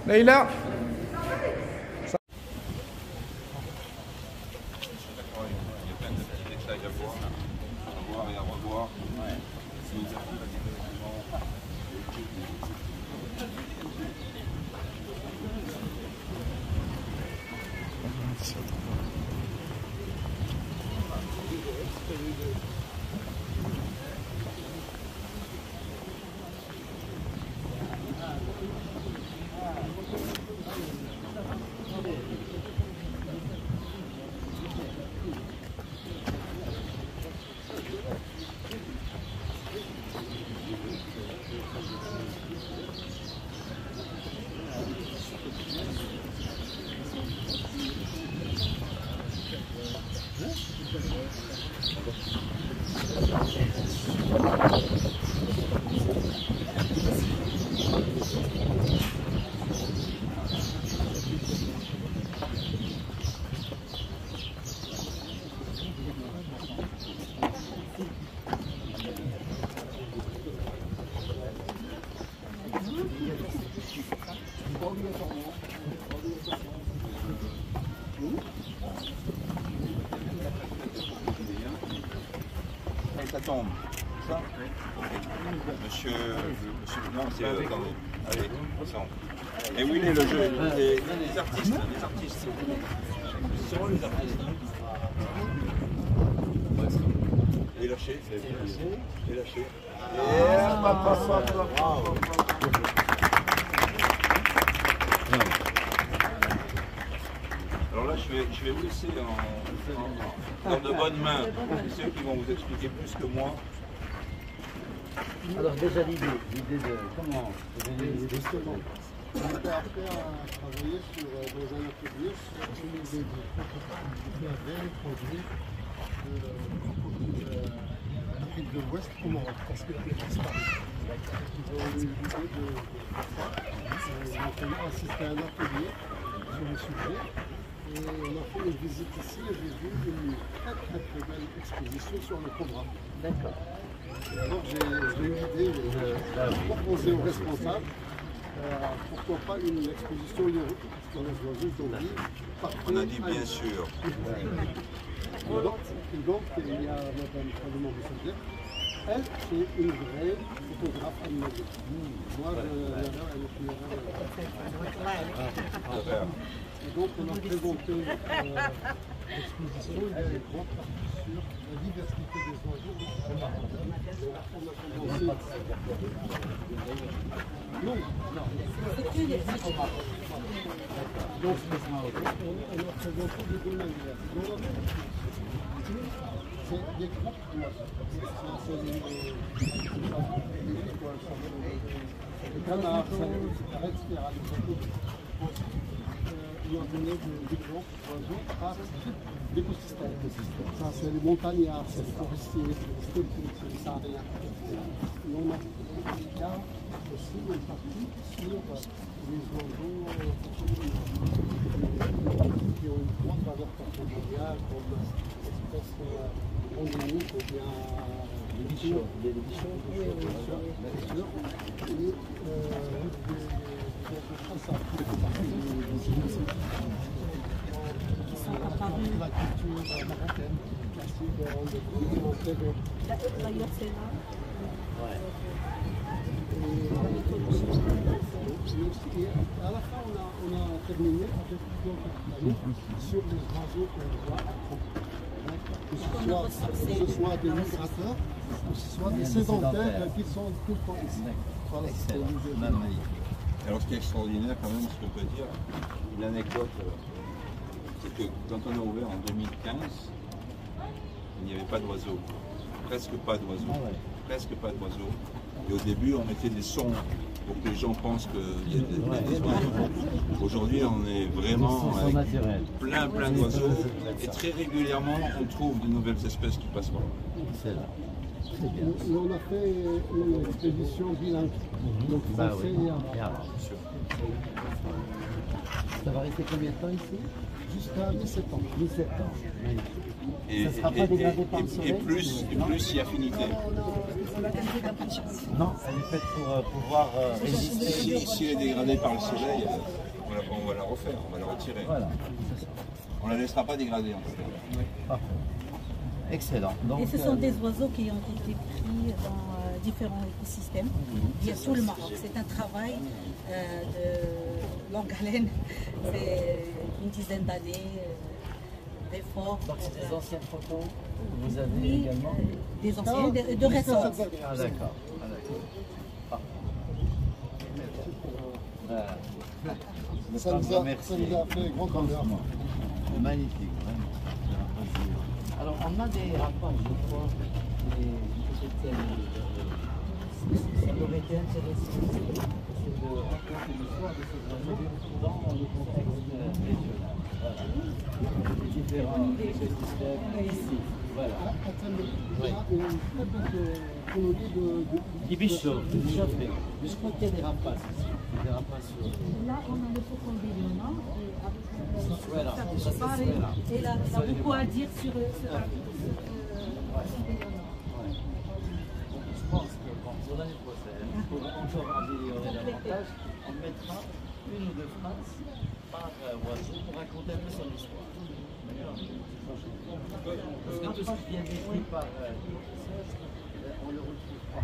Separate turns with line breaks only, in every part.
Leïla.
Et à revoir. Ça tombe. Ça Monsieur, non, c'est... attendez. Allez, ensemble. Et où il est le jeu? Les artistes, les artistes. Ils sont les artistes. Et lâché. Et lâché. Alors là, je vais vous laisser dans de bonnes mains ceux qui vont vous expliquer plus que moi.
Alors déjà l'idée de comment justement.
On était après à travailler dans un atelier sur une idée de réintroduire l'Afrique de l'Ouest au Maroc, parce qu'il avait disparu. Ils ont eu l'idée on a assisté à un atelier sur le sujet. Et on a fait une visite ici et j'ai vu une très belle exposition sur le cobra.
D'accord.
Alors j'ai eu l'idée de proposer aux responsables pourquoi pas une exposition lyrique sur les oiseaux d'Anguille.
On a dit bien sûr.
Et donc il y a Madame Salomon Boussadier. Elle, c'est une vraie photographe américaine. Moi, et donc on a présenté l'exposition, il y a une grande partie sur la diversité des oiseaux. On a commencé. Non, donc on a présenté des domaines divers. C'est des groupes les canards, etc. Ils ont donné des groupes d'oiseaux par l'écosystème. Ça, c'est les montagnards, c'est les forestiers, c'est les sahariens. Et on a aussi une partie sur les oiseaux qui ont une grande valeur patrimoniale, comme espèces endémiques ou bien les bichons. Et la culture marocaine, classique, et à la fin, on a terminé avec sur les oiseaux qu'on voit, que ce soit des migrateurs, que ce soit des sédentaires qui sont tout le temps ici. Voilà.
Alors ce qui est extraordinaire quand même, ce qu'on peut dire, une anecdote, c'est que quand on a ouvert en 2015, il n'y avait pas d'oiseaux, presque pas d'oiseaux, presque pas d'oiseaux. Et au début, on mettait des sons pour que les gens pensent qu'il y a des oiseaux. Aujourd'hui, on est vraiment avec plein d'oiseaux et très régulièrement, on trouve de nouvelles espèces qui passent par là.
Et on a fait une expédition bilingue. Donc ça
va rester combien de temps ici?
Jusqu'à 17 ans.
17 ans.
Et plus il y a affinité.
Non, elle est faite pour pouvoir résister.
Si elle est dégradée par le soleil, on va la refaire, on va la retirer.
Voilà.
On ne la laissera pas dégrader en tout cas.
Parfait. Excellent. Donc,
et ce sont des oiseaux qui ont été pris dans différents écosystèmes, bien sûr le Maroc. C'est un travail de longue haleine, c'est une dizaine d'années d'efforts.
donc c'est des anciennes photos que vous avez
Oui,
également.
des anciennes, de récentes.
Ah d'accord. Ah, d'accord. Parfait. Voilà.
Ça nous a fait grand honneur.
Magnifique, vraiment. Alors, on a des rapports, je crois, ça aurait été intéressant c'est de raconter l'histoire de ces oiseaux dans le contexte régional. Voilà. Les différents écosystèmes ici. Voilà.
Il y a une très belle colonie
Des bichots, je crois qu'il y a des rapaces ici. Des rapaces.
Là, on a le faucon bélionnant,
Voilà,
avec
ça, c'est voilà.
et là, il a beaucoup à dire sur la
Je pense que pour l'année prochaine, pour encore améliorer davantage, on mettra une ou deux phrases par oiseau pour raconter un peu son histoire. Parce que tout ce qui vient décrit par on le retrouve pas.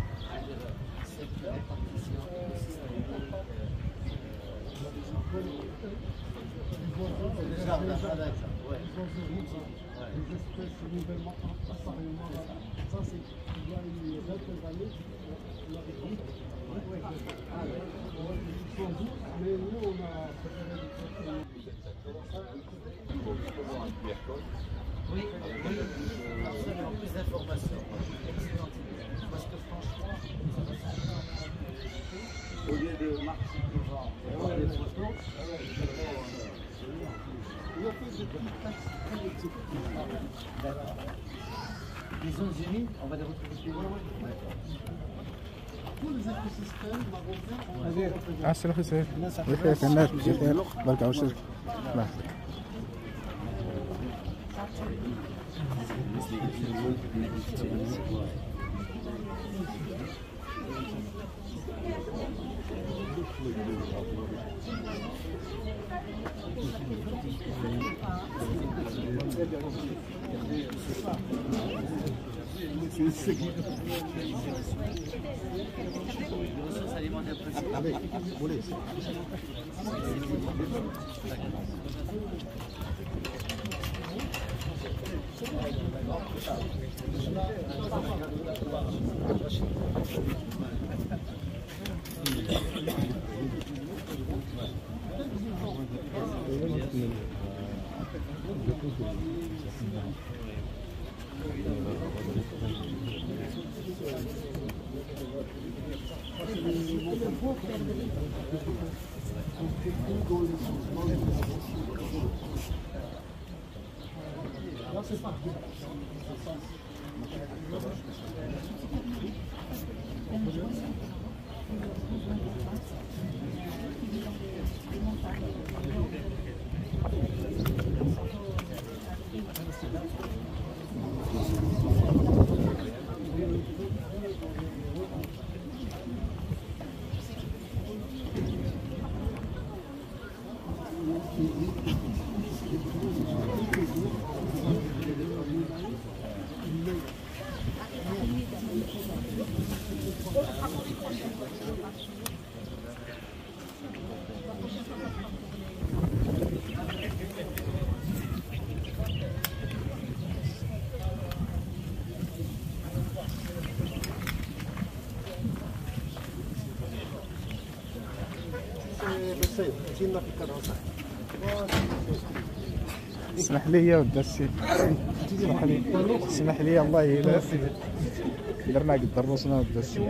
Cette répartition systémique.
des espèces nouvellement apparument là. Ça, c'est il y a une vingtaine d'années, on avait dit. Sans doute, mais nous, on a préféré des trucs.
Oui, absolument, plus d'informations. Excellente idée. Parce que franchement, au lieu de marcher devant des photos,
Il a fait des petites taxes très exotiques.
d'accord. Les zones humides, on va les retrouver plus loin. D'accord.
Tous les écosystèmes marocains ont
عسل حسين بخير الناس بخير بركة وشرك لا
Ressources alimentaires principales.
Là, c'est parti.
اسمح لي يا ود السي اسمح لي الله يلا درنا قد درسنا ود السي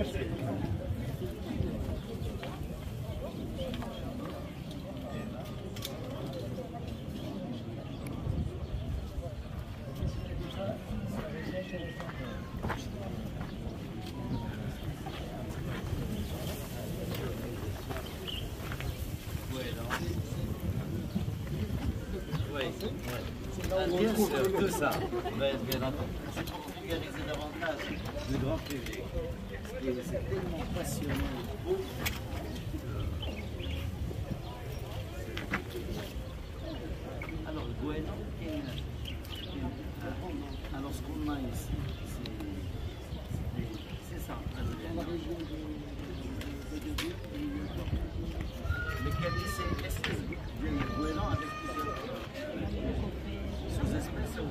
Bien sûr, tout ça, bien entendu. C'est pour vulgariser davantage le grand public. Et c'est tellement passionnant. Alors, le goéland, alors ce qu'on a ici, c'est ça. Dans la région de mais c'est l'espèce de goéland avec plusieurs sous-espèces ou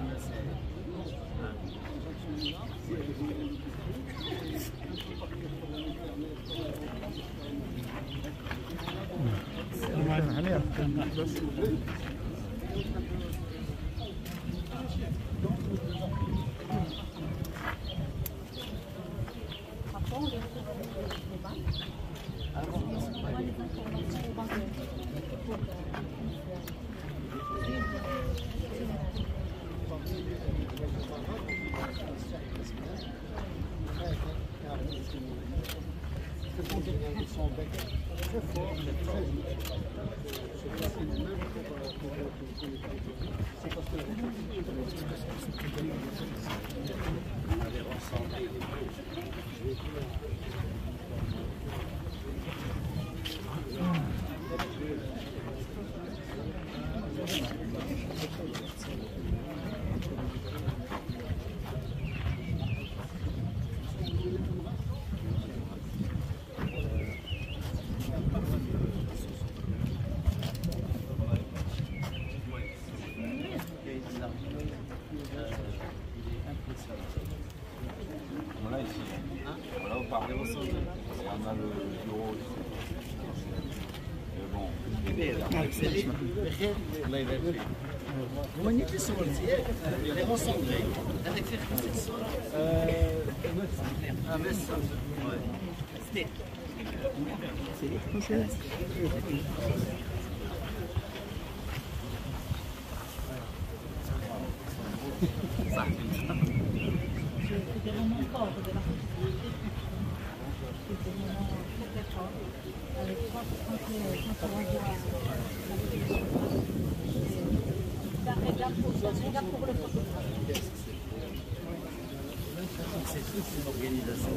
son bec très fort, mais très vite. C'est parce que
Voilà ici. Voilà au parc. Et on a le bureau aussi. Bon.
هو اللي صورتي اللي رسمتي هذاك فيه 5 صور بس ستيك صح
C'était vraiment fort de la c'était vraiment très très fort. Avec quand on voit c'est un régal pour le photographe.
C'est toute une organisation.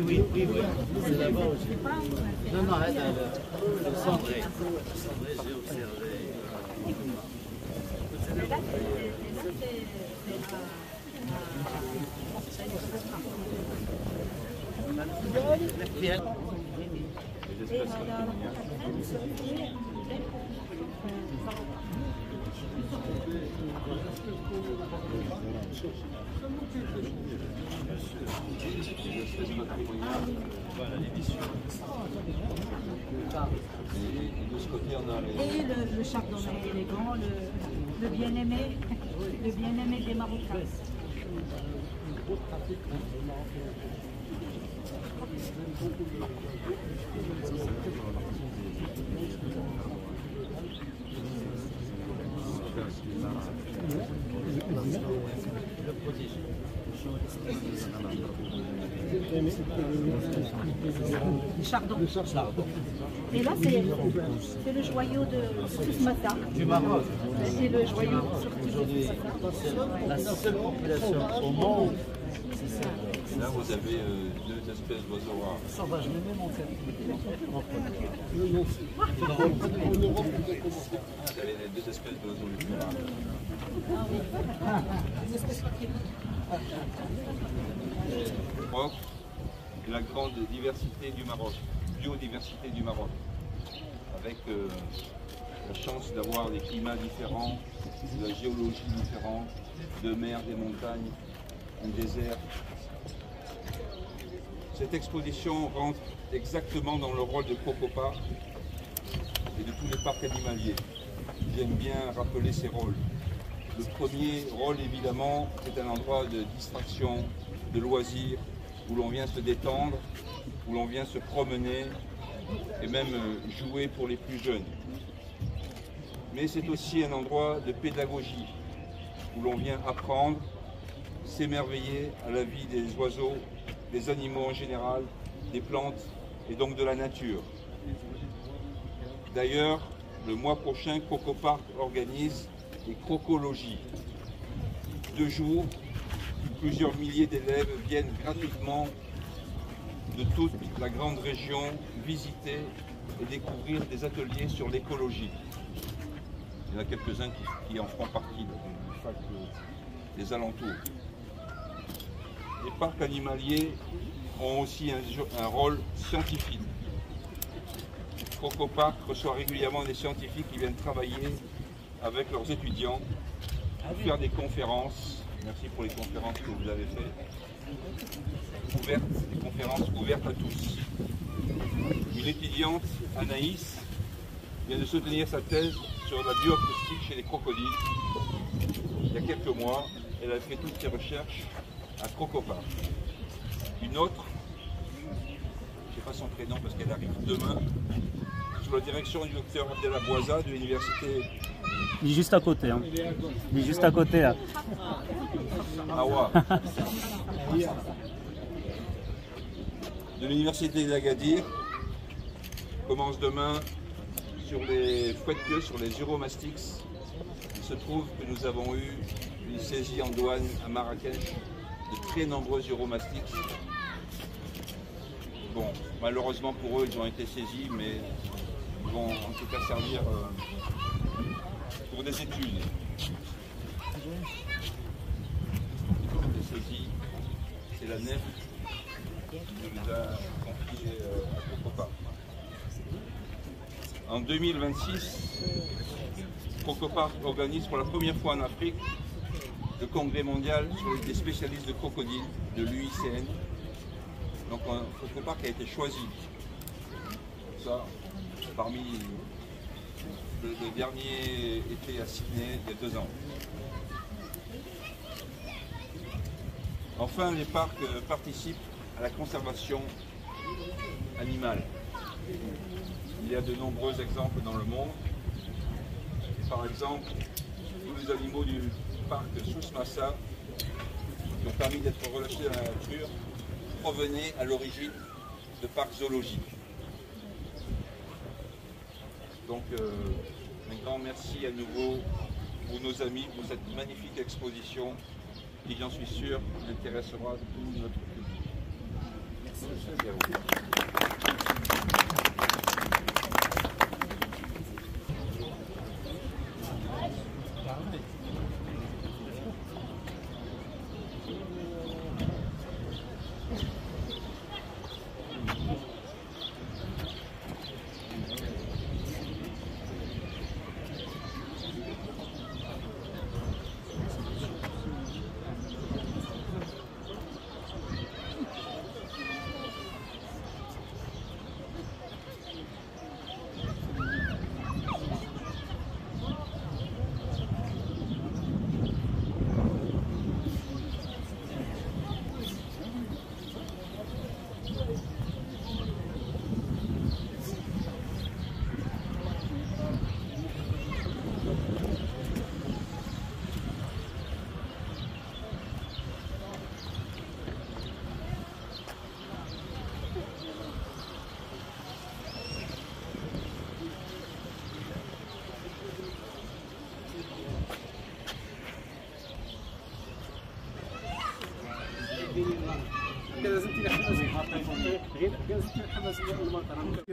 Oui. C'est là-bas aussi. Non, arrête. Le cendré, j'ai observé.
Et de ce côté, on a les...
Et le chardonnay élégant, le bien-aimé des Marocains. Le chardon. Et là, c'est le joyau de Sousmata.
Du Maroc.
C'est le joyau
Aujourd'hui, la seule population au monde, c'est ça.
Là, vous avez deux espèces d'oiseaux rares.
Ça va, je me mets mon tête.
Vous avez les deux espèces d'oiseaux les plus rares. Le Maroc, la grande diversité du Maroc, biodiversité du Maroc, avec la chance d'avoir des climats différents, de la géologie différente, de mer, des montagnes, un désert. Cette exposition rentre exactement dans le rôle de Cocopa et de tous les parcs animaliers. J'aime bien rappeler ces rôles. Le premier rôle, évidemment, c'est un endroit de distraction, de loisirs, où l'on vient se détendre, où l'on vient se promener et même jouer pour les plus jeunes. Mais c'est aussi un endroit de pédagogie, où l'on vient apprendre, s'émerveiller à la vie des oiseaux, des animaux en général, des plantes et donc de la nature. D'ailleurs, le mois prochain, Coco Park organise les crocologies. 2 jours, plusieurs milliers d'élèves viennent gratuitement de toute la grande région visiter et découvrir des ateliers sur l'écologie. Il y en a quelques-uns qui en feront partie, des alentours. Les parcs animaliers ont aussi un rôle scientifique. Coco Park reçoit régulièrement des scientifiques qui viennent travailler avec leurs étudiants pour faire des conférences. Merci pour les conférences que vous avez faites. Des conférences ouvertes à tous. Une étudiante, Anaïs, vient de soutenir sa thèse sur la bioacoustique chez les crocodiles. Il y a quelques mois, elle a fait toutes ses recherches à Coco Park. Une autre, je ne sais pas son prénom parce qu'elle arrive demain, sous la direction du docteur Abdella Bouaza de l'université.
Il est juste à côté. Hein. Il est juste à côté. Là.
Awa. De l'université d'Agadir commence demain sur les fouettes-queues, sur les uromastyx. Il se trouve que nous avons eu une saisie en douane à Marrakech de très nombreux uromastyx. Bon, malheureusement pour eux, ils ont été saisis, mais ils vont en tout cas servir pour des études. C'est la nef qui nous a confié à Coco Park. En 2026, Coco Park organise pour la première fois en Afrique le congrès mondial sur les spécialistes de crocodiles de l'UICN. Donc Coco Park a été choisi. Ça, parmi le dernier été à Sydney il y a 2 ans. Enfin, les parcs participent à la conservation animale. Il y a de nombreux exemples dans le monde. Par exemple, tous les animaux du parc Souss-Massa qui ont permis d'être relâchés dans la nature provenaient à l'origine de parcs zoologiques. Donc, un grand merci à nouveau pour nos amis pour cette magnifique exposition qui, j'en suis sûr, intéressera tout notre public. Merci à vous.
لازم تنحمس غير لازم تنحمس المطر عاود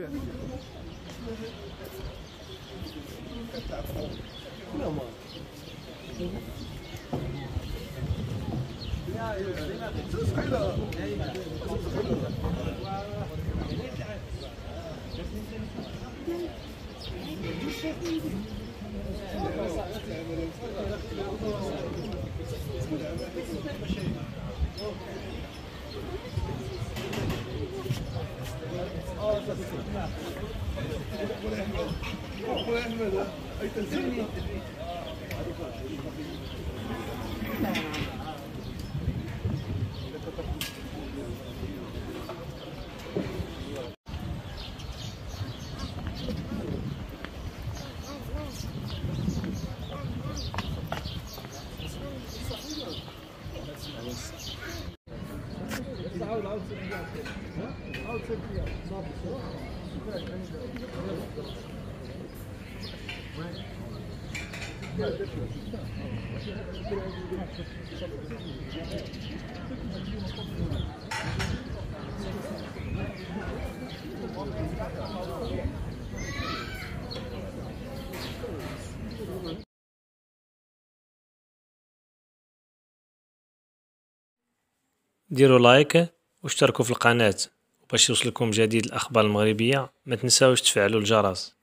ديروا لايك واشتركوا في القناة، وباش يوصلكم جديد الأخبار المغربية ما تنساوش تفعلوا الجرس.